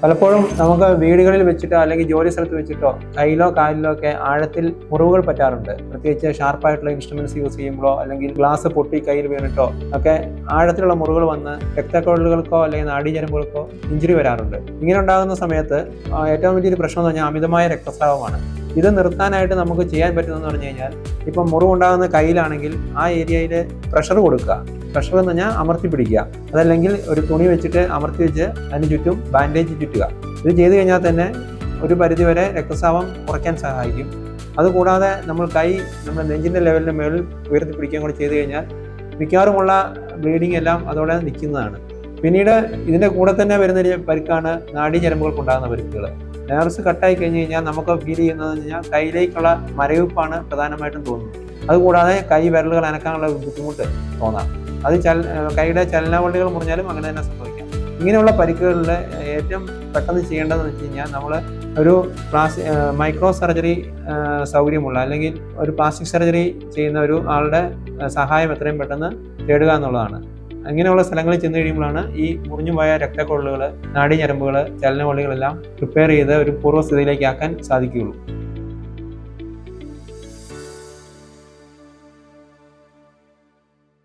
പലപ്പോഴും നമുക്ക് വീടുകളിൽ വെച്ചിട്ടോ അല്ലെങ്കിൽ ജോലി സ്ഥലത്ത് വെച്ചിട്ടോ കയ്യിലോ കാലിലോ ഒക്കെ ആഴത്തിൽ മുറിവുകൾ പറ്റാറുണ്ട്. പ്രത്യേകിച്ച് ഷാർപ്പായിട്ടുള്ള ഇൻസ്ട്രുമെന്റ്സ് യൂസ് ചെയ്യുമ്പോഴോ അല്ലെങ്കിൽ ഗ്ലാസ് പൊട്ടി കയ്യിൽ വീണിട്ടോ ഒക്കെ ആഴത്തിലുള്ള മുറിവുകൾ വന്ന് രക്തക്കൊഴലുകൾക്കോ അല്ലെങ്കിൽ നാഡീഞരമ്പുകൾക്കോ ഇഞ്ചുറി വരാറുണ്ട്. ഇങ്ങനെ ഉണ്ടാകുന്ന സമയത്ത് ഏറ്റവും വലിയൊരു പ്രശ്നം എന്ന് പറഞ്ഞാൽ അമിതമായ രക്തസ്രാവമാണ്. ഇത് നിർത്താനായിട്ട് നമുക്ക് ചെയ്യാൻ പറ്റുന്നതെന്ന് പറഞ്ഞു കഴിഞ്ഞാൽ, ഇപ്പം മുറിവുണ്ടാകുന്ന കയ്യിലാണെങ്കിൽ ആ ഏരിയയിൽ പ്രഷർ കൊടുക്കുക. പ്രഷർ എന്ന് പറഞ്ഞാൽ അമർത്തി പിടിക്കുക. അതല്ലെങ്കിൽ ഒരു തുണി വെച്ചിട്ട് അമർത്തി വെച്ച് അതിന് ചുറ്റും ബാൻഡേജ് ചുറ്റുക. ഇത് ചെയ്തു കഴിഞ്ഞാൽ തന്നെ ഒരു പരിധിവരെ രക്തസ്രാവം കുറയ്ക്കാൻ സഹായിക്കും. അതുകൂടാതെ നമ്മൾ കൈ നമ്മുടെ നെഞ്ചിൻ്റെ ലെവലിന് മുകളിൽ ഉയർത്തി പിടിക്കുകയും കൂടി ചെയ്തു കഴിഞ്ഞാൽ മിക്കവാറുമുള്ള ബ്ലീഡിങ് എല്ലാം അതോടെ നിൽക്കുന്നതാണ്. പിന്നീട് ഇതിൻ്റെ കൂടെ തന്നെ വരുന്നൊരു പരിക്കാണ് നാഡീഞരമ്പുകൾക്കുണ്ടാകുന്ന പരിക്കുകൾ. നെർവ്സ് കട്ടായി കഴിഞ്ഞ് കഴിഞ്ഞാൽ നമുക്ക് ഫീൽ ചെയ്യുന്നതെന്ന് പറഞ്ഞാൽ കയ്യിലേക്കുള്ള മരവിപ്പാണ് പ്രധാനമായിട്ടും തോന്നുന്നത്. അതുകൂടാതെ കൈ വിരലുകൾ അനക്കാനുള്ള ബുദ്ധിമുട്ട് തോന്നാം. അത് കൈയുടെ ചലനാവളികൾ മുറിഞ്ഞാലും അങ്ങനെ തന്നെ സംഭവിക്കാം. ഇങ്ങനെയുള്ള പരിക്കുകളിൽ ഏറ്റവും പെട്ടെന്ന് ചെയ്യേണ്ടതെന്ന് വെച്ച് കഴിഞ്ഞാൽ, നമ്മൾ ഒരു മൈക്രോ സർജറി സൗകര്യമുള്ള അല്ലെങ്കിൽ ഒരു പ്ലാസ്റ്റിക് സർജറി ചെയ്യുന്ന ഒരു ആളുടെ സഹായം എത്രയും പെട്ടെന്ന് തേടുക എന്നുള്ളതാണ്. അങ്ങനെയുള്ള സ്ഥലങ്ങളിൽ ചെന്ന് കഴിയുമ്പോഴാണ് ഈ മുറിഞ്ഞുപോയ രക്തക്കൊഴലുകൾ, നാഡീഞരമ്പുകൾ, ചലനവളികളെല്ലാം റിപ്പയർ ചെയ്ത് ഒരു പൂർവ്വസ്ഥിതിയിലേക്ക് ആക്കാൻ സാധിക്കുകയുള്ളൂ.